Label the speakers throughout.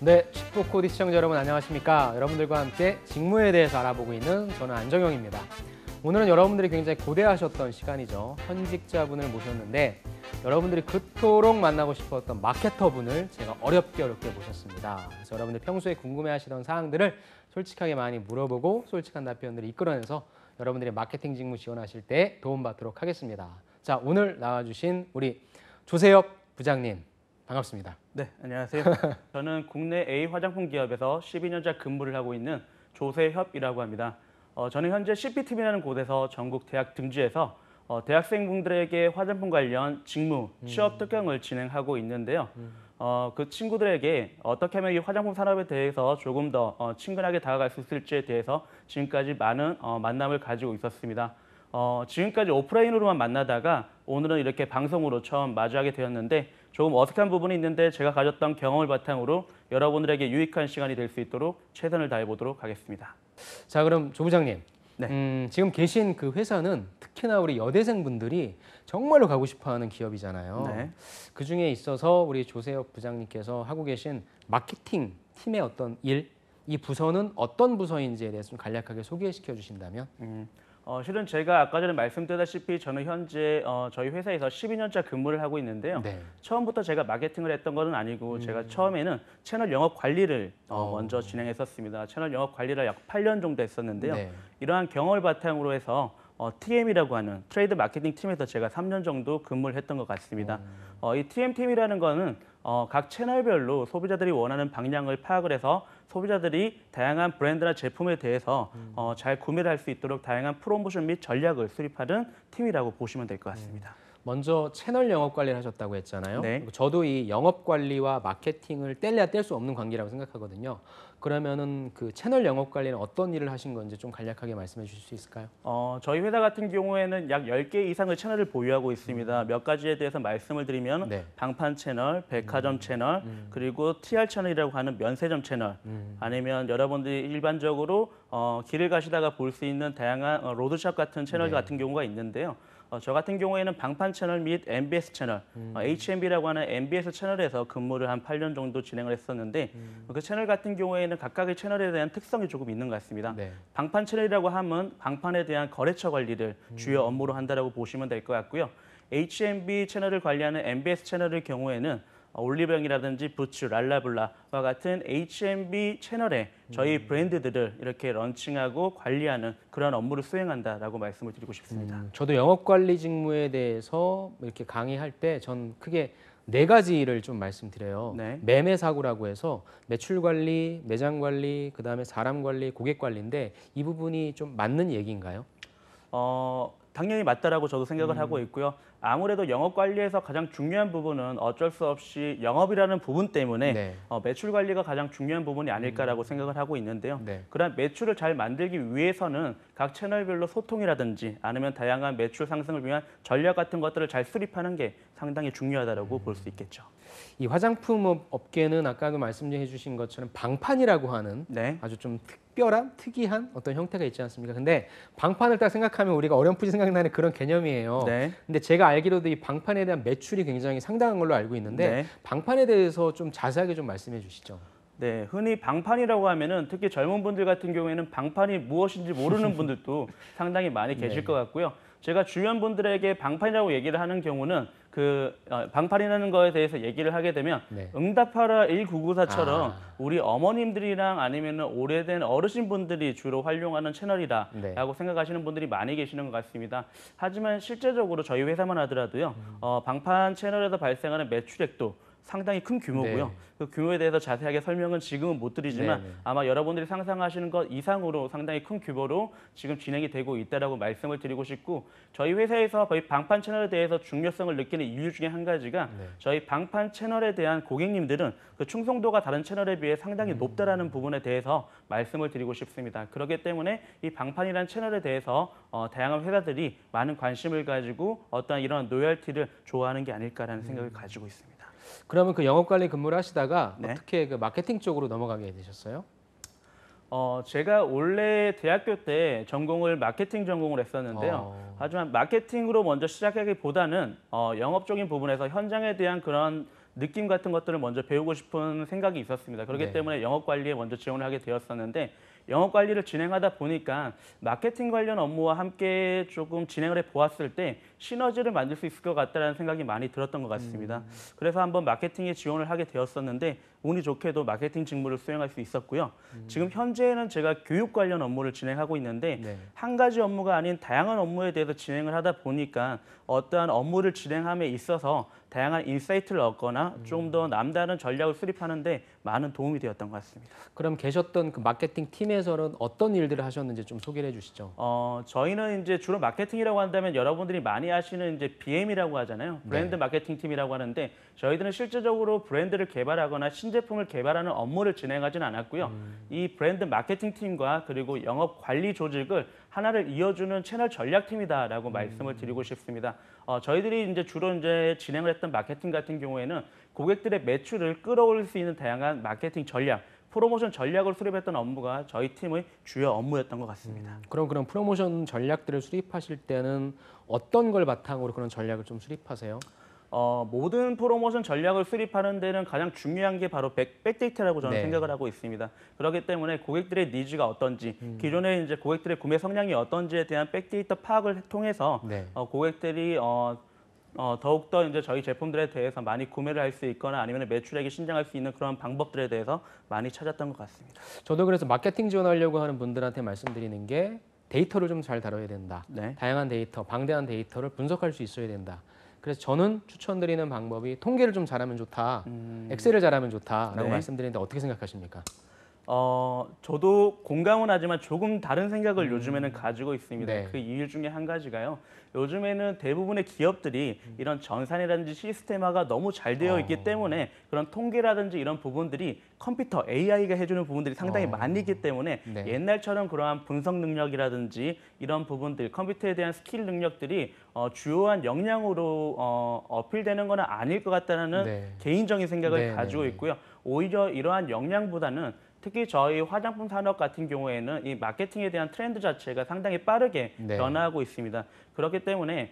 Speaker 1: 네, 칩보코드 시청자 여러분 안녕하십니까? 여러분들과 함께 직무에 대해서 알아보고 있는 저는 안정영입니다. 오늘은 여러분들이 굉장히 고대하셨던 시간이죠. 현직자분을 모셨는데 여러분들이 그토록 만나고 싶었던 마케터분을 제가 어렵게 모셨습니다. 그래서 여러분들 평소에 궁금해하시던 사항들을 솔직하게 많이 물어보고 솔직한 답변들을 이끌어내서 여러분들이 마케팅 직무 지원하실 때 도움받도록 하겠습니다. 자, 오늘 나와주신 우리 조세혁 부장님 반갑습니다.
Speaker 2: 네, 안녕하세요. 저는 국내 A 화장품 기업에서 12년차 근무를 하고 있는 조세협이라고 합니다. 저는 현재 CP팀이라는 곳에서 전국 대학 등지에서 대학생분들에게 화장품 관련 직무, 취업 특강을 진행하고 있는데요. 그 친구들에게 어떻게 하면 이 화장품 산업에 대해서 조금 더 친근하게 다가갈 수 있을지에 대해서 지금까지 많은 만남을 가지고 있었습니다. 지금까지 오프라인으로만 만나다가 오늘은 이렇게 방송으로 처음 마주하게 되었는데 조금 어색한 부분이 있는데 제가 가졌던 경험을 바탕으로 여러분들에게 유익한 시간이 될 수 있도록 최선을 다해보도록 하겠습니다.
Speaker 1: 자, 그럼 조 부장님.
Speaker 2: 네.
Speaker 1: 지금 계신 그 회사는 특히나 우리 여대생분들이 정말로 가고 싶어하는 기업이잖아요.
Speaker 2: 네.
Speaker 1: 그 중에 있어서 우리 조세혁 부장님께서 하고 계신 마케팅 팀의 어떤 일, 이 부서는 어떤 부서인지에 대해서 좀 간략하게 소개시켜 주신다면?
Speaker 2: 실은 제가 아까 전에 말씀드렸다시피 저는 현재 저희 회사에서 12년차 근무를 하고 있는데요.
Speaker 1: 네.
Speaker 2: 처음부터 제가 마케팅을 했던 건 아니고 제가 처음에는 채널 영업 관리를 먼저 진행했었습니다. 채널 영업 관리를 약 8년 정도 했었는데요.
Speaker 1: 네.
Speaker 2: 이러한 경험을 바탕으로 해서 TM이라고 하는 트레이드 마케팅 팀에서 제가 3년 정도 근무를 했던 것 같습니다. 이 TM팀이라는 거는 각 채널별로 소비자들이 원하는 방향을 파악을 해서 소비자들이 다양한 브랜드나 제품에 대해서 잘 구매를 할 수 있도록 다양한 프로모션 및 전략을 수립하는 팀이라고 보시면 될 것 같습니다.
Speaker 1: 먼저 채널 영업 관리를 하셨다고 했잖아요.
Speaker 2: 네.
Speaker 1: 저도 이 영업 관리와 마케팅을 뗄래야 뗄 수 없는 관계라고 생각하거든요. 그러면은 그 채널 영업 관리는 어떤 일을 하신 건지 좀 간략하게 말씀해 주실 수 있을까요?
Speaker 2: 저희 회사 같은 경우에는 약 10개 이상의 채널을 보유하고 있습니다. 몇 가지에 대해서 말씀을 드리면
Speaker 1: 네.
Speaker 2: 방판 채널, 백화점 채널, 그리고 TR 채널이라고 하는 면세점 채널, 아니면 여러분들이 일반적으로 길을 가시다가 볼 수 있는 다양한 로드샵 같은 채널
Speaker 1: 네.
Speaker 2: 같은 경우가 있는데요. 저 같은 경우에는 방판 채널 및 MBS 채널, HMB라고 하는 MBS 채널에서 근무를 한 8년 정도 진행을 했었는데 그 채널 같은 경우에는 각각의 채널에 대한 특성이 조금 있는 것 같습니다.
Speaker 1: 네.
Speaker 2: 방판 채널이라고 하면 방판에 대한 거래처 관리를 주요 업무로 한다고 보시면 될 것 같고요. HMB 채널을 관리하는 MBS 채널의 경우에는 올리브영이라든지 부츠, 랄라블라와 같은 HMB 채널에 저희 브랜드들을 이렇게 런칭하고 관리하는 그런 업무를 수행한다라고 말씀을 드리고 싶습니다.
Speaker 1: 저도 영업 관리 직무에 대해서 이렇게 강의할 때 전 크게 4가지를 좀 말씀드려요.
Speaker 2: 네.
Speaker 1: 매매 사고라고 해서 매출 관리, 매장 관리, 그다음에 사람 관리, 고객 관리인데 이 부분이 좀 맞는 얘기인가요?
Speaker 2: 당연히 맞다라고 저도 생각을 하고 있고요. 아무래도 영업 관리에서 가장 중요한 부분은 어쩔 수 없이 영업이라는 부분 때문에
Speaker 1: 네.
Speaker 2: 매출 관리가 가장 중요한 부분이 아닐까라고 생각을 하고 있는데요.
Speaker 1: 네.
Speaker 2: 그런 매출을 잘 만들기 위해서는 각 채널별로 소통이라든지 아니면 다양한 매출 상승을 위한 전략 같은 것들을 잘 수립하는 게 상당히 중요하다고 볼 수 있겠죠.
Speaker 1: 이 화장품 업계는 아까도 말씀해 주신 것처럼 방판이라고 하는
Speaker 2: 네.
Speaker 1: 아주 좀 특별한 특이한 어떤 형태가 있지 않습니까? 근데 방판을 딱 생각하면 우리가 어렴풋이 생각나는 그런 개념이에요.
Speaker 2: 네.
Speaker 1: 근데 제가 알기로도 이 방판에 대한 매출이 굉장히 상당한 걸로 알고 있는데
Speaker 2: 네.
Speaker 1: 방판에 대해서 좀 자세하게 좀 말씀해 주시죠.
Speaker 2: 네, 흔히 방판이라고 하면은 특히 젊은 분들 같은 경우에는 방판이 무엇인지 모르는 분들도 상당히 많이 계실 것 같고요. 제가 주변 분들에게 방판이라고 얘기를 하는 경우는 방판이라는 거에 대해서 얘기를 하게 되면 응답하라 1994처럼 우리 어머님들이랑 아니면 오래된 어르신분들이 주로 활용하는 채널이다라고 생각하시는 분들이 많이 계시는 것 같습니다. 하지만 실제적으로 저희 회사만 하더라도요. 방판 채널에서 발생하는 매출액도 상당히 큰 규모고요.
Speaker 1: 네.
Speaker 2: 그 규모에 대해서 자세하게 설명은 지금은 못 드리지만 아마 여러분들이 상상하시는 것 이상으로 상당히 큰 규모로 지금 진행이 되고 있다라고 말씀을 드리고 싶고 저희 회사에서 저희 방판 채널에 대해서 중요성을 느끼는 이유 중에 한 가지가 저희 방판 채널에 대한 고객님들은 그 충성도가 다른 채널에 비해 상당히 높다라는 부분에 대해서 말씀을 드리고 싶습니다. 그렇기 때문에 이 방판이라는 채널에 대해서 다양한 회사들이 많은 관심을 가지고 어떤 이런 로열티를 좋아하는 게 아닐까라는 생각을 가지고 있습니다.
Speaker 1: 그러면 그 영업 관리 근무를 하시다가
Speaker 2: 네.
Speaker 1: 어떻게 그 마케팅 쪽으로 넘어가게 되셨어요?
Speaker 2: 제가 원래 대학교 때 전공을 마케팅 전공을 했었는데요. 하지만 마케팅으로 먼저 시작하기보다는 영업적인 부분에서 현장에 대한 그런 느낌 같은 것들을 먼저 배우고 싶은 생각이 있었습니다. 그렇기
Speaker 1: 네.
Speaker 2: 때문에 영업 관리에 먼저 지원을 하게 되었었는데 영업 관리를 진행하다 보니까 마케팅 관련 업무와 함께 조금 진행을 해 보았을 때 시너지를 만들 수 있을 것 같다는 생각이 많이 들었던 것 같습니다. 그래서 한번 마케팅에 지원을 하게 되었었는데 운이 좋게도 마케팅 직무를 수행할 수 있었고요. 지금 현재는 제가 교육 관련 업무를 진행하고 있는데
Speaker 1: 네.
Speaker 2: 한 가지 업무가 아닌 다양한 업무에 대해서 진행을 하다 보니까 어떠한 업무를 진행함에 있어서 다양한 인사이트를 얻거나 좀 더 남다른 전략을 수립하는데 많은 도움이 되었던 것 같습니다.
Speaker 1: 그럼 계셨던 그 마케팅 팀에서는 어떤 일들을 하셨는지 좀 소개를 해주시죠.
Speaker 2: 저희는 이제 주로 마케팅이라고 한다면 여러분들이 많이 아시는 이제 BM이라고 하잖아요. 브랜드
Speaker 1: 네.
Speaker 2: 마케팅 팀이라고 하는데 저희들은 실제적으로 브랜드를 개발하거나 신제품을 개발하는 업무를 진행하지는 않았고요. 이 브랜드 마케팅 팀과 그리고 영업 관리 조직을 하나를 이어주는 채널 전략팀이다라고 말씀을 드리고 싶습니다. 저희들이 이제 주로 이제 진행을 했던 마케팅 같은 경우에는 고객들의 매출을 끌어올릴 수 있는 다양한 마케팅 전략, 프로모션 전략을 수립했던 업무가 저희 팀의 주요 업무였던 것 같습니다.
Speaker 1: 그럼 그런 프로모션 전략들을 수립하실 때는 어떤 걸 바탕으로 그런 전략을 좀 수립하세요?
Speaker 2: 모든 프로모션 전략을 수립하는 데는 가장 중요한 게 바로 백데이터라고 저는
Speaker 1: 네.
Speaker 2: 생각을 하고 있습니다. 그렇기 때문에 고객들의 니즈가 어떤지, 기존에 이제 고객들의 구매 성향이 어떤지에 대한 백데이터 파악을 통해서
Speaker 1: 네.
Speaker 2: 고객들이 더욱더 이제 저희 제품들에 대해서 많이 구매를 할 수 있거나 아니면 매출액이 신장할 수 있는 그런 방법들에 대해서 많이 찾았던 것 같습니다.
Speaker 1: 저도 그래서 마케팅 지원하려고 하는 분들한테 말씀드리는 게 데이터를 좀 잘 다뤄야 된다.
Speaker 2: 네.
Speaker 1: 다양한 데이터, 방대한 데이터를 분석할 수 있어야 된다. 그래서 저는 추천드리는 방법이 통계를 좀 잘하면 좋다. 엑셀을 잘하면 좋다라고
Speaker 2: 네.
Speaker 1: 말씀드리는데 어떻게 생각하십니까?
Speaker 2: 저도 공감은 하지만 조금 다른 생각을 요즘에는 가지고 있습니다.
Speaker 1: 네.
Speaker 2: 그 이유 중에 한 가지가요. 요즘에는 대부분의 기업들이 이런 전산이라든지 시스템화가 너무 잘 되어 있기 때문에 그런 통계라든지 이런 부분들이 컴퓨터 AI가 해주는 부분들이 상당히 많이 있기 때문에
Speaker 1: 네.
Speaker 2: 옛날처럼 그러한 분석 능력이라든지 이런 부분들, 컴퓨터에 대한 스킬 능력들이 주요한 역량으로 어필되는 건 아닐 것 같다는
Speaker 1: 네.
Speaker 2: 개인적인 생각을
Speaker 1: 네,
Speaker 2: 가지고
Speaker 1: 네,
Speaker 2: 있고요. 오히려 이러한 역량보다는 특히 저희 화장품 산업 같은 경우에는 이 마케팅에 대한 트렌드 자체가 상당히 빠르게
Speaker 1: 네.
Speaker 2: 변화하고 있습니다. 그렇기 때문에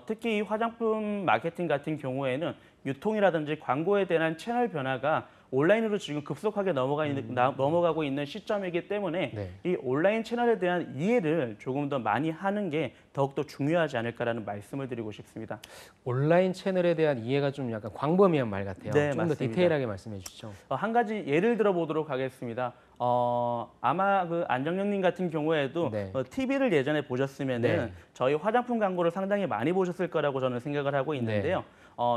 Speaker 2: 특히 이 화장품 마케팅 같은 경우에는 유통이라든지 광고에 대한 채널 변화가 온라인으로 지금 급속하게 넘어가고 있는 시점이기 때문에
Speaker 1: 네.
Speaker 2: 이 온라인 채널에 대한 이해를 조금 더 많이 하는 게 더욱더 중요하지 않을까라는 말씀을 드리고 싶습니다.
Speaker 1: 온라인 채널에 대한 이해가 좀 약간 광범위한 말 같아요.
Speaker 2: 네,
Speaker 1: 좀 더
Speaker 2: 맞습니다.
Speaker 1: 디테일하게 말씀해 주시죠.
Speaker 2: 한 가지 예를 들어보도록 하겠습니다. 아마 그 안정영님 같은 경우에도
Speaker 1: 네.
Speaker 2: TV를 예전에 보셨으면은
Speaker 1: 네.
Speaker 2: 저희 화장품 광고를 상당히 많이 보셨을 거라고 저는 생각을 하고 있는데요.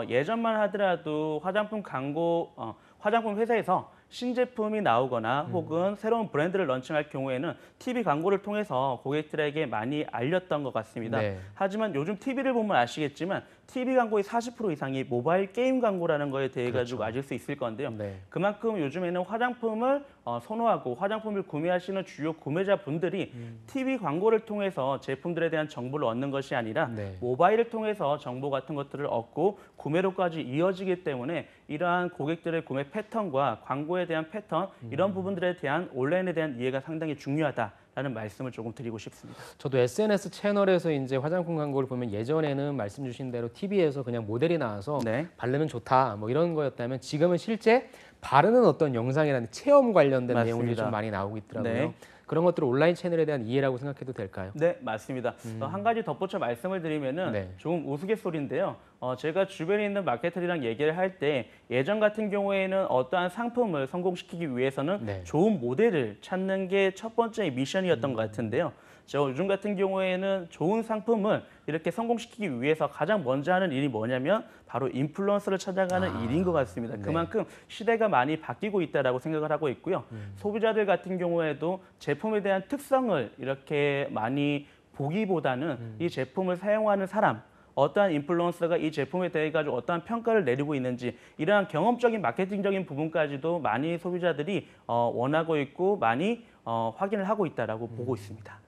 Speaker 2: 예전만 하더라도 화장품 광고, 화장품 회사에서 신제품이 나오거나 혹은 새로운 브랜드를 런칭할 경우에는 TV 광고를 통해서 고객들에게 많이 알렸던 것 같습니다.
Speaker 1: 네.
Speaker 2: 하지만 요즘 TV를 보면 아시겠지만 TV 광고의 40% 이상이 모바일 게임 광고라는 거에 대해 가지고 아실 수 있을 건데요.
Speaker 1: 네.
Speaker 2: 그만큼 요즘에는 화장품을 선호하고 화장품을 구매하시는 주요 구매자분들이 TV 광고를 통해서 제품들에 대한 정보를 얻는 것이 아니라
Speaker 1: 네.
Speaker 2: 모바일을 통해서 정보 같은 것들을 얻고 구매로까지 이어지기 때문에 이러한 고객들의 구매 패턴과 광고에 대한 패턴 이런 부분들에 대한 온라인에 대한 이해가 상당히 중요하다라는 말씀을 조금 드리고 싶습니다.
Speaker 1: 저도 SNS 채널에서 이제 화장품 광고를 보면 예전에는 말씀 주신 대로 TV에서 그냥 모델이 나와서
Speaker 2: 네.
Speaker 1: 바르면 좋다 뭐 이런 거였다면 지금은 실제 바르는 어떤 영상이라는 체험 관련된
Speaker 2: 맞습니다.
Speaker 1: 내용들이 좀 많이 나오고 있더라고요.
Speaker 2: 네.
Speaker 1: 그런 것들을 온라인 채널에 대한 이해라고 생각해도 될까요?
Speaker 2: 네, 맞습니다. 한 가지 덧붙여 말씀을 드리면은
Speaker 1: 네.
Speaker 2: 조금 우스갯소리인데요. 제가 주변에 있는 마케터들이랑 얘기를 할 때 예전 같은 경우에는 어떠한 상품을 성공시키기 위해서는
Speaker 1: 네.
Speaker 2: 좋은 모델을 찾는 게 첫 번째 미션이었던 것 같은데요. 저 요즘 같은 경우에는 좋은 상품을 이렇게 성공시키기 위해서 가장 먼저 하는 일이 뭐냐면 바로 인플루언서를 찾아가는 일인 것 같습니다.
Speaker 1: 네.
Speaker 2: 그만큼 시대가 많이 바뀌고 있다라고 생각을 하고 있고요. 소비자들 같은 경우에도 제품에 대한 특성을 이렇게 많이 보기보다는 이 제품을 사용하는 사람, 어떠한 인플루언서가 이 제품에 대해 가지고 어떠한 평가를 내리고 있는지 이러한 경험적인 마케팅적인 부분까지도 많이 소비자들이 원하고 있고 많이 확인을 하고 있다라고 보고 있습니다.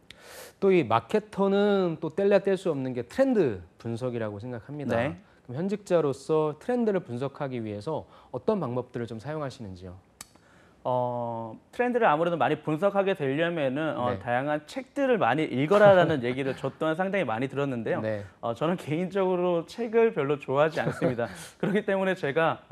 Speaker 1: 또 이 마케터는 또 뗄래야 뗄 수 없는 게 트렌드 분석이라고 생각합니다.
Speaker 2: 네.
Speaker 1: 그럼 현직자로서 트렌드를 분석하기 위해서 어떤 방법들을 좀 사용하시는지요?
Speaker 2: 트렌드를 아무래도 많이 분석하게 되려면은
Speaker 1: 네.
Speaker 2: 다양한 책들을 많이 읽어라라는 얘기를 저 또한 상당히 많이 들었는데요.
Speaker 1: 네.
Speaker 2: 저는 개인적으로 책을 별로 좋아하지 않습니다. 그렇기 때문에 제가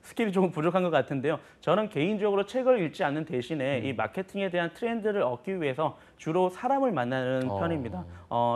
Speaker 2: 스킬이 조금 부족한 것 같은데요. 저는 개인적으로 책을 읽지 않는 대신에 이 마케팅에 대한 트렌드를 얻기 위해서 주로 사람을 만나는 편입니다.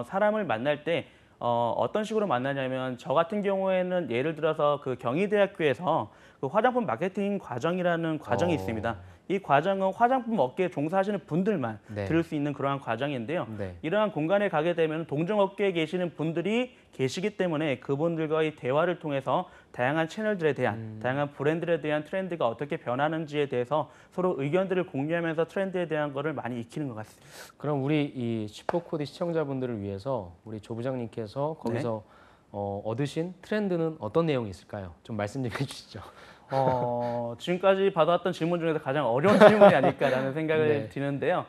Speaker 2: 사람을 만날 때 어떤 식으로 만나냐면 저 같은 경우에는 예를 들어서 그 경희대학교에서 그 화장품 마케팅 과정이라는 과정이 있습니다. 이 과정은 화장품 업계에 종사하시는 분들만
Speaker 1: 네.
Speaker 2: 들을 수 있는 그러한 과정인데요.
Speaker 1: 네.
Speaker 2: 이러한 공간에 가게 되면 동종 업계에 계시는 분들이 계시기 때문에 그분들과의 대화를 통해서 다양한 채널들에 대한 다양한 브랜드에 대한 트렌드가 어떻게 변하는지에 대해서 서로 의견들을 공유하면서 트렌드에 대한 거를 많이 익히는 것 같습니다.
Speaker 1: 그럼 우리 이 슈퍼코디 시청자분들을 위해서 우리 조 부장님께서 거기서 얻으신 트렌드는 어떤 내용이 있을까요? 좀 말씀 좀 해주시죠.
Speaker 2: 지금까지 받아왔던 질문 중에서 가장 어려운 질문이 아닐까라는 생각을
Speaker 1: 네.
Speaker 2: 드는데요.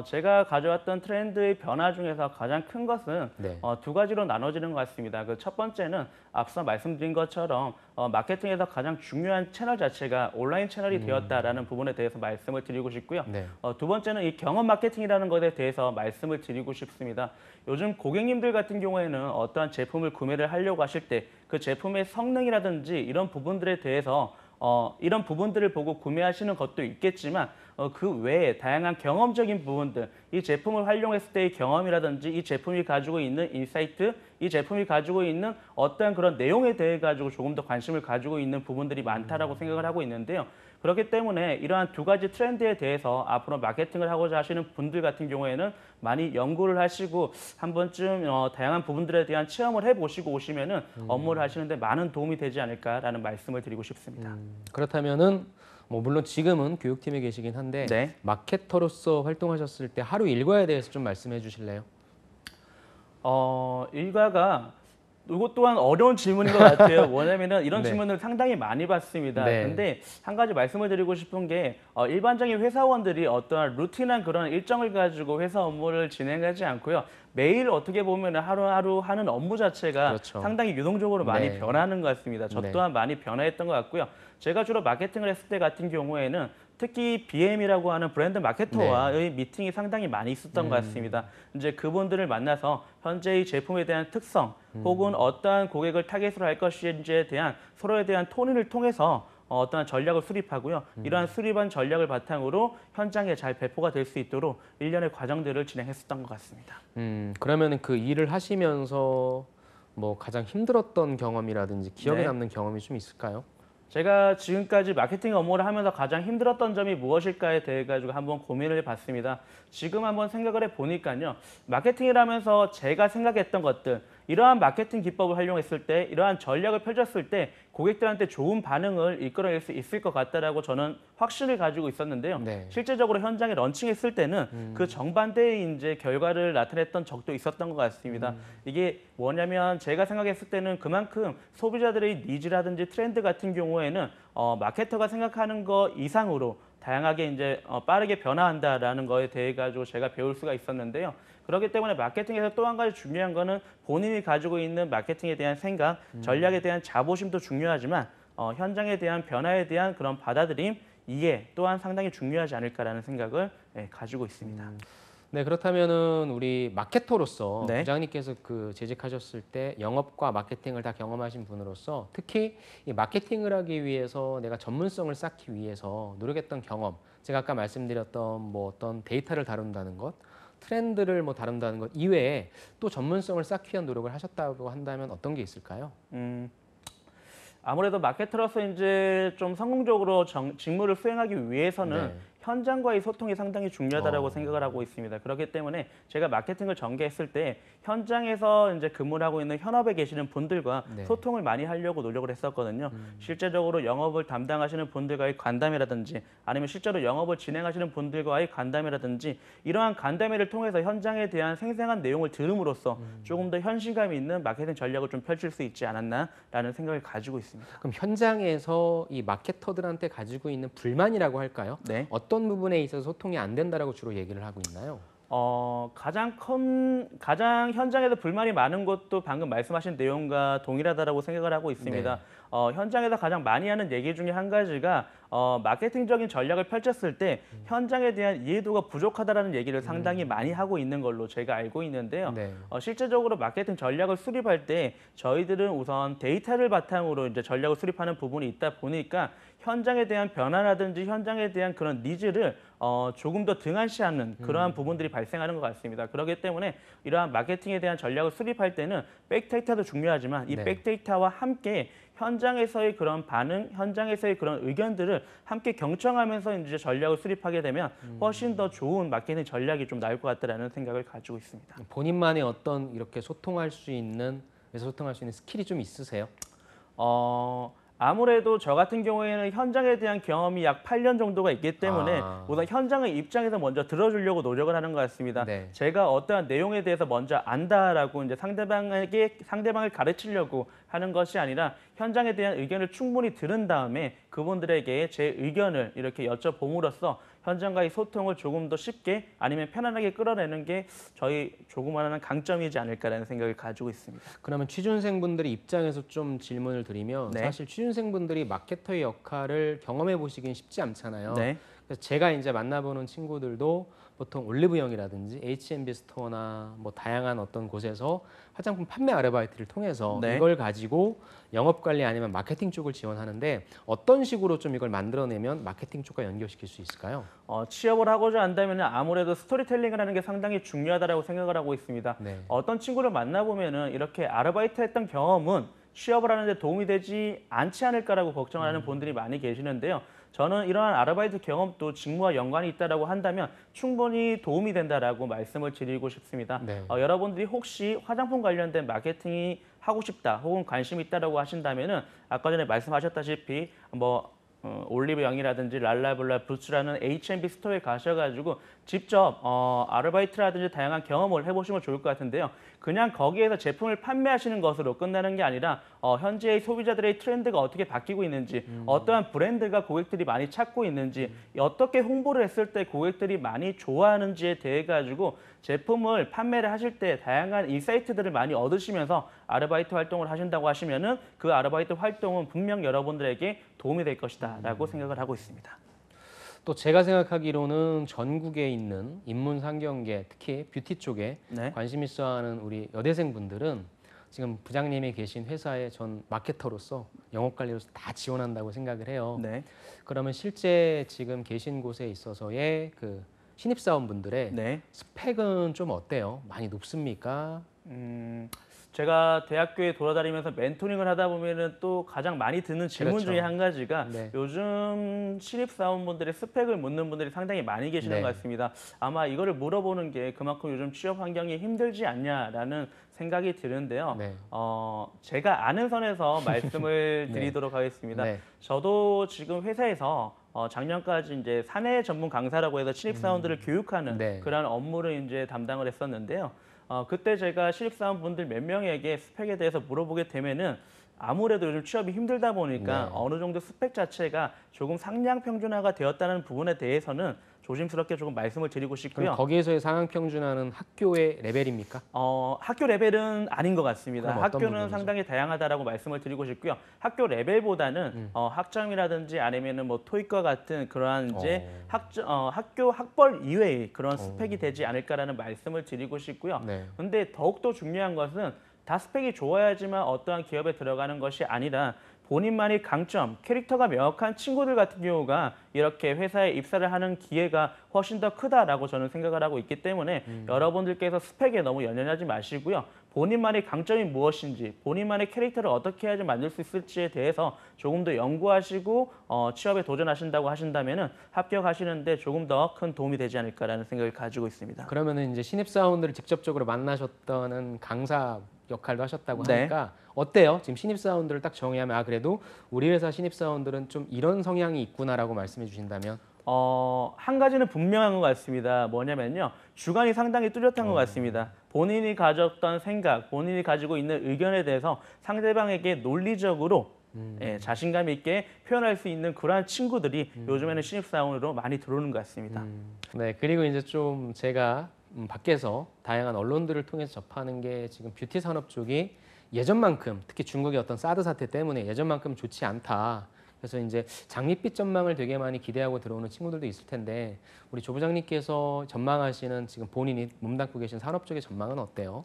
Speaker 2: 제가 가져왔던 트렌드의 변화 중에서 가장 큰 것은
Speaker 1: 네.
Speaker 2: 두 가지로 나눠지는 것 같습니다. 그 첫 번째는 앞서 말씀드린 것처럼 마케팅에서 가장 중요한 채널 자체가 온라인 채널이 되었다라는 부분에 대해서 말씀을 드리고 싶고요.
Speaker 1: 네.
Speaker 2: 두 번째는 이 경험 마케팅이라는 것에 대해서 말씀을 드리고 싶습니다. 요즘 고객님들 같은 경우에는 어떠한 제품을 구매를 하려고 하실 때 그 제품의 성능이라든지 이런 부분들에 대해서 이런 부분들을 보고 구매하시는 것도 있겠지만 그 외에 다양한 경험적인 부분들, 이 제품을 활용했을 때의 경험이라든지 이 제품이 가지고 있는 인사이트, 이 제품이 가지고 있는 어떠한 그런 내용에 대해 가지고 조금 더 관심을 가지고 있는 부분들이 많다라고 생각을 하고 있는데요. 그렇기 때문에 이러한 두 가지 트렌드에 대해서 앞으로 마케팅을 하고자 하시는 분들 같은 경우에는 많이 연구를 하시고 한 번쯤 다양한 부분들에 대한 체험을 해보시고 오시면은 업무를 하시는데 많은 도움이 되지 않을까라는 말씀을 드리고 싶습니다.
Speaker 1: 그렇다면은 뭐 물론 지금은 교육팀에 계시긴 한데
Speaker 2: 네.
Speaker 1: 마케터로서 활동하셨을 때 하루 일과에 대해서 좀 말씀해 주실래요?
Speaker 2: 일과가 이것 또한 어려운 질문인 것 같아요. 뭐냐면은 이런
Speaker 1: 네.
Speaker 2: 질문을 상당히 많이 받습니다.
Speaker 1: 네.
Speaker 2: 근데 한 가지 말씀을 드리고 싶은 게 일반적인 회사원들이 어떠한 루틴한 그런 일정을 가지고 회사 업무를 진행하지 않고요. 매일 어떻게 보면 하루하루 하는 업무 자체가
Speaker 1: 그렇죠.
Speaker 2: 상당히 유동적으로 많이
Speaker 1: 네.
Speaker 2: 변하는 것 같습니다. 저
Speaker 1: 네.
Speaker 2: 또한 많이 변화했던 것 같고요. 제가 주로 마케팅을 했을 때 같은 경우에는 특히 BM이라고 하는 브랜드 마케터와의 미팅이 상당히 많이 있었던 것 같습니다. 이제 그분들을 만나서 현재의 제품에 대한 특성 혹은 어떠한 고객을 타겟으로 할 것인지에 대한 서로에 대한 토론을 통해서 어떠한 전략을 수립하고요. 이러한 수립한 전략을 바탕으로 현장에 잘 배포가 될 수 있도록 일련의 과정들을 진행했었던 것 같습니다.
Speaker 1: 그러면은 그 일을 하시면서 뭐 가장 힘들었던 경험이라든지 기억에
Speaker 2: 네.
Speaker 1: 남는 경험이 좀 있을까요?
Speaker 2: 제가 지금까지 마케팅 업무를 하면서 가장 힘들었던 점이 무엇일까에 대해 가지고 한번 고민을 해봤습니다. 지금 한번 생각을 해보니까요. 마케팅을 하면서 제가 생각했던 것들, 이러한 마케팅 기법을 활용했을 때, 이러한 전략을 펼쳤을 때 고객들한테 좋은 반응을 이끌어낼 수 있을 것 같다라고 저는 확신을 가지고 있었는데요.
Speaker 1: 네.
Speaker 2: 실제적으로 현장에 런칭했을 때는 그 정반대의 이제 결과를 나타냈던 적도 있었던 것 같습니다. 이게 뭐냐면 제가 생각했을 때는 그만큼 소비자들의 니즈라든지 트렌드 같은 경우에는 마케터가 생각하는 것 이상으로 다양하게 이제 빠르게 변화한다라는 거에 대해 가지고 제가 배울 수가 있었는데요. 그렇기 때문에 마케팅에서 또 한 가지 중요한 거는 본인이 가지고 있는 마케팅에 대한 생각, 전략에 대한 자부심도 중요하지만 현장에 대한 변화에 대한 그런 받아들임, 이해 또한 상당히 중요하지 않을까라는 생각을 가지고 있습니다.
Speaker 1: 네, 그렇다면은 우리 마케터로서
Speaker 2: 네.
Speaker 1: 부장님께서 그 재직하셨을 때 영업과 마케팅을 다 경험하신 분으로서 특히 이 마케팅을 하기 위해서 내가 전문성을 쌓기 위해서 노력했던 경험, 제가 아까 말씀드렸던 뭐 어떤 데이터를 다룬다는 것, 트렌드를 뭐 다룬다는 것 이외에 또 전문성을 쌓기 위한 노력을 하셨다고 한다면 어떤 게 있을까요?
Speaker 2: 아무래도 마케터로서 이제 좀 성공적으로 직무를 수행하기 위해서는
Speaker 1: 네.
Speaker 2: 현장과의 소통이 상당히 중요하다고 생각을 하고 있습니다. 그렇기 때문에 제가 마케팅을 전개했을 때 현장에서 이제 근무를 하고 있는 현업에 계시는 분들과
Speaker 1: 네.
Speaker 2: 소통을 많이 하려고 노력을 했었거든요. 실제적으로 영업을 담당하시는 분들과의 간담회라든지 아니면 실제로 영업을 진행하시는 분들과의 간담회라든지 이러한 간담회를 통해서 현장에 대한 생생한 내용을 들음으로써 조금 더 현실감 있는 마케팅 전략을 좀 펼칠 수 있지 않았나라는 생각을 가지고 있습니다.
Speaker 1: 그럼 현장에서 이 마케터들한테 가지고 있는 불만이라고 할까요?
Speaker 2: 네.
Speaker 1: 어떤 부분에 있어서 소통이 안 된다라고 주로 얘기를 하고 있나요?
Speaker 2: 가장 현장에서 불만이 많은 것도 방금 말씀하신 내용과 동일하다라고 생각을 하고 있습니다.
Speaker 1: 네.
Speaker 2: 현장에서 가장 많이 하는 얘기 중에 한 가지가 마케팅적인 전략을 펼쳤을 때 현장에 대한 이해도가 부족하다라는 얘기를 상당히 많이 하고 있는 걸로 제가 알고 있는데요.
Speaker 1: 네.
Speaker 2: 실제적으로 마케팅 전략을 수립할 때 저희들은 우선 데이터를 바탕으로 이제 전략을 수립하는 부분이 있다 보니까 현장에 대한 변화라든지 현장에 대한 그런 니즈를 조금 더 등한시하는 그러한 부분들이 발생하는 것 같습니다. 그렇기 때문에 이러한 마케팅에 대한 전략을 수립할 때는 백데이터도 중요하지만 이
Speaker 1: 네.
Speaker 2: 백데이터와 함께 현장에서의 그런 반응, 현장에서의 그런 의견들을 함께 경청하면서 이제 전략을 수립하게 되면 훨씬 더 좋은 마케팅 전략이 좀 나올 것 같다라는 생각을 가지고 있습니다.
Speaker 1: 본인만의 어떤 이렇게 소통할 수 있는 스킬이 좀 있으세요?
Speaker 2: 아무래도 저 같은 경우에는 현장에 대한 경험이 약 8년 정도가 있기 때문에 우선 현장의 입장에서 먼저 들어주려고 노력을 하는 것 같습니다.
Speaker 1: 네.
Speaker 2: 제가 어떠한 내용에 대해서 먼저 안다라고 이제 상대방을 가르치려고 하는 것이 아니라 현장에 대한 의견을 충분히 들은 다음에 그분들에게 제 의견을 이렇게 여쭤봄으로써 현장과의 소통을 조금 더 쉽게 아니면 편안하게 끌어내는 게 저희 조그마한 강점이지 않을까라는 생각을 가지고 있습니다.
Speaker 1: 그러면 취준생분들의 입장에서 좀 질문을 드리면
Speaker 2: 네.
Speaker 1: 사실 취준생분들이 마케터의 역할을 경험해 보시긴 쉽지 않잖아요.
Speaker 2: 네.
Speaker 1: 그래서 제가 이제 만나보는 친구들도 보통 올리브영이라든지 H&B 스토어나 뭐 다양한 어떤 곳에서 화장품 판매 아르바이트를 통해서
Speaker 2: 네.
Speaker 1: 이걸 가지고 영업 관리 아니면 마케팅 쪽을 지원하는데 어떤 식으로 좀 이걸 만들어내면 마케팅 쪽과 연결시킬 수 있을까요?
Speaker 2: 취업을 하고자 한다면 아무래도 스토리텔링을 하는 게 상당히 중요하다고 생각을 하고 있습니다.
Speaker 1: 네.
Speaker 2: 어떤 친구를 만나보면은 이렇게 아르바이트 했던 경험은 취업을 하는데 도움이 되지 않지 않을까라고 걱정하는 분들이 많이 계시는데요. 저는 이러한 아르바이트 경험도 직무와 연관이 있다라고 한다면 충분히 도움이 된다라고 말씀을 드리고 싶습니다.
Speaker 1: 네.
Speaker 2: 여러분들이 혹시 화장품 관련된 마케팅이 하고 싶다 혹은 관심이 있다라고 하신다면은 아까 전에 말씀하셨다시피 올리브영이라든지 랄라블라 부츠라는 H&B 스토어에 가셔가지고 직접 아르바이트라든지 다양한 경험을 해보시면 좋을 것 같은데요. 그냥 거기에서 제품을 판매하시는 것으로 끝나는 게 아니라 현재의 소비자들의 트렌드가 어떻게 바뀌고 있는지 어떠한 브랜드가 고객들이 많이 찾고 있는지 어떻게 홍보를 했을 때 고객들이 많이 좋아하는지에 대해 가지고 제품을 판매를 하실 때 다양한 인사이트들을 많이 얻으시면서 아르바이트 활동을 하신다고 하시면은 그 아르바이트 활동은 분명 여러분들에게 도움이 될 것이다라고 생각을 하고 있습니다.
Speaker 1: 또 제가 생각하기로는 전국에 있는 인문상경계, 특히 뷰티 쪽에
Speaker 2: 네.
Speaker 1: 관심 있어하는 우리 여대생분들은 지금 부장님이 계신 회사에 전 마케터로서 영업관리로서 다 지원한다고 생각을 해요.
Speaker 2: 네.
Speaker 1: 그러면 실제 지금 계신 곳에 있어서의 그 신입사원분들의
Speaker 2: 네.
Speaker 1: 스펙은 좀 어때요? 많이 높습니까?
Speaker 2: 제가 대학교에 돌아다니면서 멘토링을 하다 보면은 또 가장 많이 듣는 질문
Speaker 1: 그렇죠.
Speaker 2: 중에 한 가지가
Speaker 1: 네.
Speaker 2: 요즘 신입사원분들의 스펙을 묻는 분들이 상당히 많이 계시는
Speaker 1: 네.
Speaker 2: 것 같습니다. 아마 이거를 물어보는 게 그만큼 요즘 취업 환경이 힘들지 않냐라는 생각이 드는데요.
Speaker 1: 네.
Speaker 2: 제가 아는 선에서 말씀을
Speaker 1: 네.
Speaker 2: 드리도록 하겠습니다.
Speaker 1: 네.
Speaker 2: 저도 지금 회사에서 작년까지 이제 사내 전문 강사라고 해서 신입사원들을 교육하는
Speaker 1: 네.
Speaker 2: 그런 업무를 이제 담당을 했었는데요. 그때 제가 신입사원분들 몇 명에게 스펙에 대해서 물어보게 되면은 아무래도 요즘 취업이 힘들다 보니까
Speaker 1: 네.
Speaker 2: 어느 정도 스펙 자체가 조금 상향 평준화가 되었다는 부분에 대해서는 조심스럽게 조금 말씀을 드리고 싶고요.
Speaker 1: 그럼 거기에서의 상향 평준화는 학교의 레벨입니까?
Speaker 2: 학교 레벨은 아닌 것 같습니다.
Speaker 1: 그럼 어떤
Speaker 2: 학교는
Speaker 1: 부분이죠?
Speaker 2: 상당히 다양하다라고 말씀을 드리고 싶고요. 학교 레벨보다는 학점이라든지 아니면은 뭐 토익과 같은 그러한 이제 학교 학벌 이외의 그런 스펙이 되지 않을까라는 말씀을 드리고 싶고요.
Speaker 1: 네.
Speaker 2: 근데 더욱더 중요한 것은 다 스펙이 좋아야지만 어떠한 기업에 들어가는 것이 아니라 본인만의 강점, 캐릭터가 명확한 친구들 같은 경우가 이렇게 회사에 입사를 하는 기회가 훨씬 더 크다라고 저는 생각을 하고 있기 때문에 여러분들께서 스펙에 너무 연연하지 마시고요. 본인만의 강점이 무엇인지, 본인만의 캐릭터를 어떻게 해야지 만들 수 있을지에 대해서 조금 더 연구하시고 취업에 도전하신다고 하신다면은 합격하시는데 조금 더 큰 도움이 되지 않을까라는 생각을 가지고 있습니다.
Speaker 1: 그러면은 이제 신입사원들을 직접적으로 만나셨던 강사 역할도 하셨다고
Speaker 2: 네.
Speaker 1: 하니까 어때요? 지금 신입사원들을 딱 정의하면 그래도 우리 회사 신입사원들은 좀 이런 성향이 있구나라고 말씀해 주신다면
Speaker 2: 한 가지는 분명한 것 같습니다. 뭐냐면요. 주관이 상당히 뚜렷한 것 같습니다. 본인이 가졌던 생각, 본인이 가지고 있는 의견에 대해서 상대방에게 논리적으로 자신감 있게 표현할 수 있는 그러한 친구들이 요즘에는 신입사원으로 많이 들어오는 것 같습니다.
Speaker 1: 네, 그리고 이제 좀 제가 밖에서 다양한 언론들을 통해서 접하는 게 지금 뷰티 산업 쪽이 예전만큼 특히 중국의 어떤 사드 사태 때문에 예전만큼 좋지 않다. 그래서 이제 장밋빛 전망을 되게 많이 기대하고 들어오는 친구들도 있을 텐데 우리 조 부장님께서 전망하시는 지금 본인이 몸담고 계신 산업 쪽의 전망은 어때요?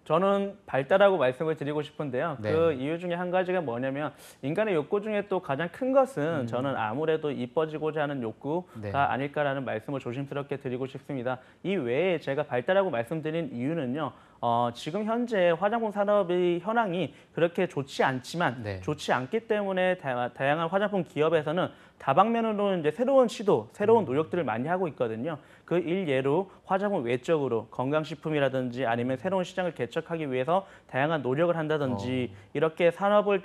Speaker 2: 저는 발달하고 말씀을 드리고 싶은데요.
Speaker 1: 네.
Speaker 2: 그 이유 중에 한 가지가 뭐냐면 인간의 욕구 중에 또 가장 큰 것은 저는 아무래도 이뻐지고자 하는 욕구가
Speaker 1: 네.
Speaker 2: 아닐까라는 말씀을 조심스럽게 드리고 싶습니다. 이 외에 제가 발달하고 말씀드린 이유는요. 지금 현재 화장품 산업의 현황이 그렇게 좋지 않지만
Speaker 1: 네.
Speaker 2: 좋지 않기 때문에 다양한 화장품 기업에서는 다방면으로 이제 새로운 시도, 새로운 노력들을 많이 하고 있거든요. 그 일예로 화장품 외적으로 건강식품이라든지 아니면 새로운 시장을 개척하기 위해서 다양한 노력을 한다든지 이렇게 사업을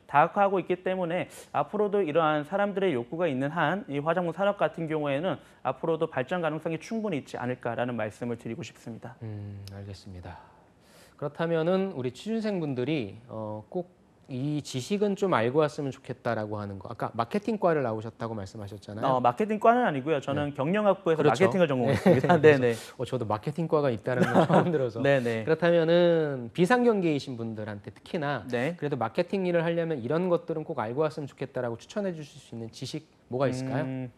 Speaker 2: 다각화하고 있기 때문에 앞으로도 이러한 사람들의 욕구가 있는 한 이 화장품 산업 같은 경우에는 앞으로도 발전 가능성이 충분히 있지 않을까라는 말씀을 드리고 싶습니다.
Speaker 1: 알겠습니다. 그렇다면은 우리 취준생분들이 꼭 이 지식은 좀 알고 왔으면 좋겠다라고 하는 거. 아까 마케팅과를 나오셨다고 말씀하셨잖아요.
Speaker 2: 마케팅과는 아니고요. 저는 경영학부에서
Speaker 1: 그렇죠.
Speaker 2: 마케팅을 전공했습니다. 네네.
Speaker 1: 저도 마케팅과가 있다는 걸 처음 들어서.
Speaker 2: 네네.
Speaker 1: 그렇다면은 비상경계이신 분들한테 특히나
Speaker 2: 네.
Speaker 1: 그래도 마케팅 일을 하려면 이런 것들은 꼭 알고 왔으면 좋겠다라고 추천해 주실 수 있는 지식 뭐가 있을까요?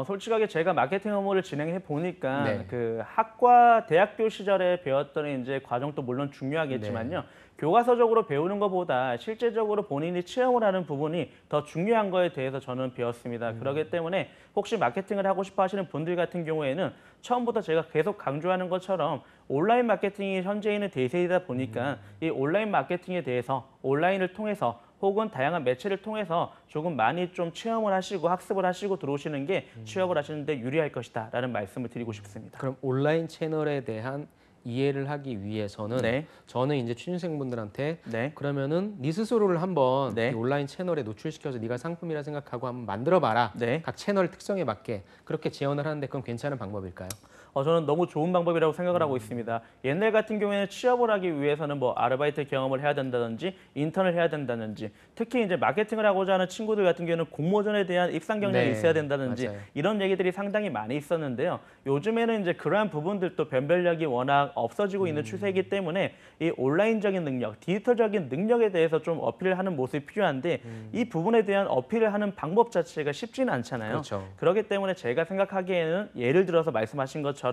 Speaker 2: 솔직하게 제가 마케팅 업무를 진행해 보니까
Speaker 1: 네.
Speaker 2: 그 학과 대학교 시절에 배웠던 이제 과정도 물론 중요하겠지만요.
Speaker 1: 네.
Speaker 2: 교과서적으로 배우는 것보다 실제적으로 본인이 체험을 하는 부분이 더 중요한 거에 대해서 저는 배웠습니다. 그렇기 때문에 혹시 마케팅을 하고 싶어 하시는 분들 같은 경우에는 처음부터 제가 계속 강조하는 것처럼 온라인 마케팅이 현재는 대세이다 보니까 이 온라인 마케팅에 대해서 온라인을 통해서 혹은 다양한 매체를 통해서 조금 많이 좀 체험을 하시고 학습을 하시고 들어오시는 게 취업을 하시는 데 유리할 것이다라는 말씀을 드리고 싶습니다.
Speaker 1: 그럼 온라인 채널에 대한 이해를 하기 위해서는
Speaker 2: 네.
Speaker 1: 저는 이제 취준생분들한테
Speaker 2: 네.
Speaker 1: 그러면은 네 스스로를 한번
Speaker 2: 네.
Speaker 1: 이 온라인 채널에 노출시켜서 네가 상품이라 생각하고 한번 만들어봐라.
Speaker 2: 네.
Speaker 1: 각 채널 특성에 맞게 그렇게 지원을 하는데 그건 괜찮은 방법일까요?
Speaker 2: 저는 너무 좋은 방법이라고 생각을 하고 있습니다. 옛날 같은 경우에는 취업을 하기 위해서는 뭐 아르바이트 경험을 해야 된다든지 인턴을 해야 된다든지 특히 이제 마케팅을 하고자 하는 친구들 같은 경우에는 공모전에 대한 입상 경력이
Speaker 1: 네,
Speaker 2: 있어야 된다든지
Speaker 1: 맞아요.
Speaker 2: 이런 얘기들이 상당히 많이 있었는데요. 요즘에는 이제 그러한 부분들도 변별력이 워낙 없어지고 있는 추세이기 때문에 이 온라인적인 능력, 디지털적인 능력에 대해서 좀 어필을 하는 모습이 필요한데 이 부분에 대한 어필을 하는 방법 자체가 쉽지는 않잖아요.
Speaker 1: 그렇죠.
Speaker 2: 그렇기 때문에 제가 생각하기에는 예를 들어서 말씀하신 것처럼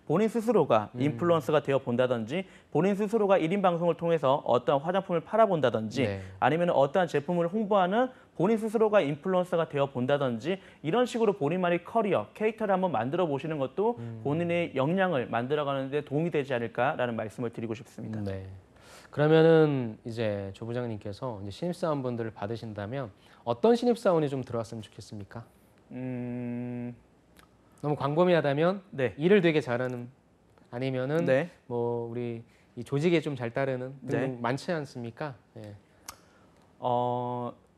Speaker 2: 본인 스스로가 인플루언서가 되어 본다든지 본인 스스로가 1인 방송을 통해서 어떤 화장품을 팔아본다든지
Speaker 1: 네.
Speaker 2: 아니면 어떠한 제품을 홍보하는 본인 스스로가 인플루언서가 되어 본다든지 이런 식으로 본인만의 커리어, 캐릭터를 한번 만들어 보시는 것도 본인의 역량을 만들어가는 데 도움이 되지 않을까라는 말씀을 드리고 싶습니다.
Speaker 1: 네. 그러면은 이제 조 부장님께서 이제 신입사원분들을 받으신다면 어떤 신입사원이 좀 들어왔으면 좋겠습니까? 너무 광범위하다면
Speaker 2: 네.
Speaker 1: 일을 되게 잘하는 아니면은
Speaker 2: 네.
Speaker 1: 뭐 우리 이 조직에 좀 잘 따르는 등등
Speaker 2: 네.
Speaker 1: 많지 않습니까? 네.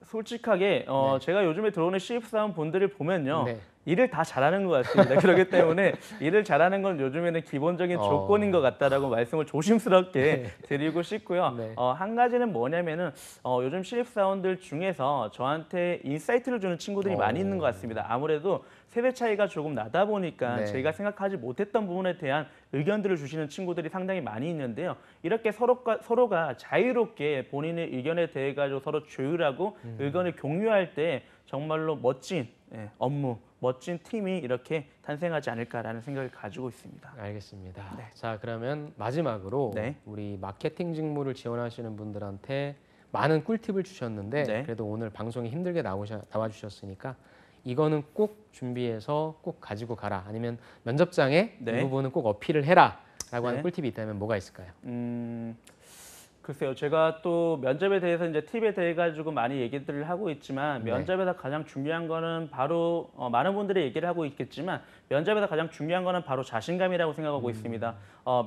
Speaker 2: 솔직하게
Speaker 1: 네.
Speaker 2: 제가 요즘에 들어오는 신입사원 분들을 보면요.
Speaker 1: 네.
Speaker 2: 일을 다 잘하는 것 같습니다. 그렇기 때문에 일을 잘하는 건 요즘에는 기본적인 조건인 것 같다라고 말씀을 조심스럽게 드리고 싶고요.
Speaker 1: 네.
Speaker 2: 한 가지는 뭐냐면은 요즘 신입사원들 중에서 저한테 인사이트를 주는 친구들이 많이 있는 것 같습니다. 아무래도 세대 차이가 조금 나다 보니까
Speaker 1: 네.
Speaker 2: 저희가 생각하지 못했던 부분에 대한 의견들을 주시는 친구들이 상당히 많이 있는데요. 이렇게 서로가 자유롭게 본인의 의견에 대해 가지고 서로 조율하고 의견을 공유할 때 정말로 멋진 업무, 멋진 팀이 이렇게 탄생하지 않을까라는 생각을 가지고 있습니다.
Speaker 1: 알겠습니다.
Speaker 2: 네.
Speaker 1: 자, 그러면 마지막으로
Speaker 2: 네.
Speaker 1: 우리 마케팅 직무를 지원하시는 분들한테 많은 꿀팁을 주셨는데
Speaker 2: 네.
Speaker 1: 그래도 오늘 방송에 힘들게 나와 주셨으니까 이거는 꼭 준비해서 꼭 가지고 가라. 아니면 면접장에
Speaker 2: 네.
Speaker 1: 이 부분은 꼭 어필을 해라라고 하는
Speaker 2: 네.
Speaker 1: 꿀팁이 있다면 뭐가 있을까요?
Speaker 2: 글쎄요, 제가 또 면접에 대해서 이제 팁에 대해 가지고 많이 얘기들을 하고 있지만
Speaker 1: 네.
Speaker 2: 면접에서 가장 중요한 거는 바로 많은 분들이 얘기를 하고 있겠지만 면접에서 가장 중요한 거는 바로 자신감이라고 생각하고 있습니다.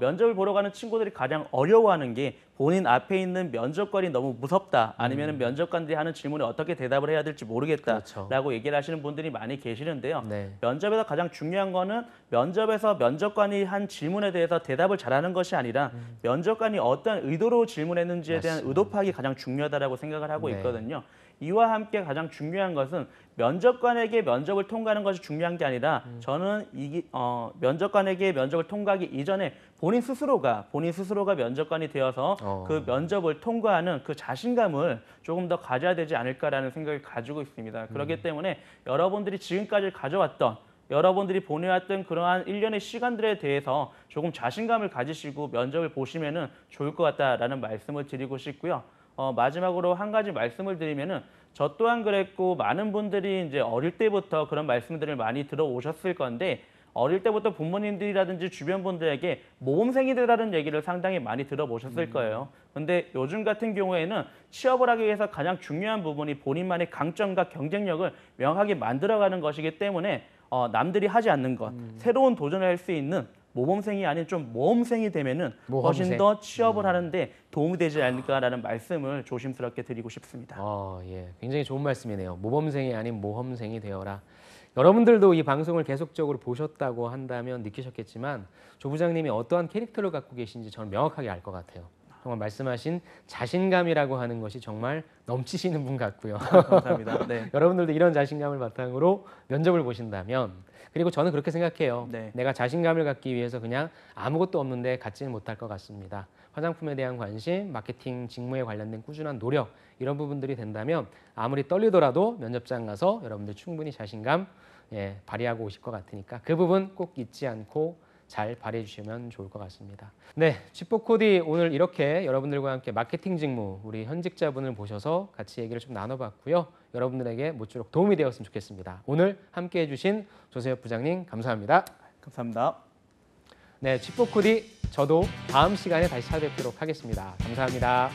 Speaker 2: 면접을 보러 가는 친구들이 가장 어려워하는 게 본인 앞에 있는 면접관이 너무 무섭다, 아니면 면접관들이 하는 질문에 어떻게 대답을 해야 될지 모르겠다라고
Speaker 1: 그렇죠.
Speaker 2: 얘기를 하시는 분들이 많이 계시는데요.
Speaker 1: 네.
Speaker 2: 면접에서 가장 중요한 거는 면접에서 면접관이 한 질문에 대해서 대답을 잘하는 것이 아니라 면접관이 어떤 의도로 질문했는지에 대한
Speaker 1: 맞습니다.
Speaker 2: 의도 파악이 가장 중요하다고 생각을 하고
Speaker 1: 네.
Speaker 2: 있거든요. 이와 함께 가장 중요한 것은 면접관에게 면접을 통과하는 것이 중요한 게 아니라 저는 면접관에게 면접을 통과하기 이전에 본인 스스로가 면접관이 되어서 그 면접을 통과하는 그 자신감을 조금 더 가져야 되지 않을까라는 생각을 가지고 있습니다. 그렇기 때문에 여러분들이 지금까지 가져왔던 여러분들이 보내왔던 그러한 일련의 시간들에 대해서 조금 자신감을 가지시고 면접을 보시면은 좋을 것 같다라는 말씀을 드리고 싶고요. 마지막으로 한 가지 말씀을 드리면은 저 또한 그랬고 많은 분들이 이제 어릴 때부터 그런 말씀들을 많이 들어오셨을 건데 어릴 때부터 부모님들이라든지 주변 분들에게 모범생이라는 얘기를 상당히 많이 들어보셨을 거예요. 근데 요즘 같은 경우에는 취업을 하기 위해서 가장 중요한 부분이 본인만의 강점과 경쟁력을 명확하게 만들어가는 것이기 때문에 남들이 하지 않는 것, 새로운 도전을 할 수 있는 모범생이 아닌 좀 모험생이 되면은 훨씬 더 취업을 하는데 도움이 되지 않을까라는 말씀을 조심스럽게 드리고 싶습니다.
Speaker 1: 예, 굉장히 좋은 말씀이네요. 모범생이 아닌 모험생이 되어라. 여러분들도 이 방송을 계속적으로 보셨다고 한다면 느끼셨겠지만 조 부장님이 어떠한 캐릭터를 갖고 계신지 저는 명확하게 알 것 같아요. 정말 말씀하신 자신감이라고 하는 것이 정말 넘치시는 분 같고요.
Speaker 2: 감사합니다. 네.
Speaker 1: 여러분들도 이런 자신감을 바탕으로 면접을 보신다면 그리고 저는 그렇게 생각해요.
Speaker 2: 네.
Speaker 1: 내가 자신감을 갖기 위해서 그냥 아무것도 없는데 갖지는 못할 것 같습니다. 화장품에 대한 관심, 마케팅 직무에 관련된 꾸준한 노력 이런 부분들이 된다면 아무리 떨리더라도 면접장 가서 여러분들 충분히 자신감 발휘하고 오실 것 같으니까 그 부분 꼭 잊지 않고 잘 발휘해 주시면 좋을 것 같습니다. 네, 쥐뽀코디 오늘 이렇게 여러분들과 함께 마케팅 직무 우리 현직자분을 모셔서 같이 얘기를 좀 나눠봤고요. 여러분들에게 모쪼록 도움이 되었으면 좋겠습니다. 오늘 함께해 주신 조세혁 부장님 감사합니다.
Speaker 2: 감사합니다.
Speaker 1: 네, 쥐뽀코디 저도 다음 시간에 다시 찾아뵙도록 하겠습니다. 감사합니다.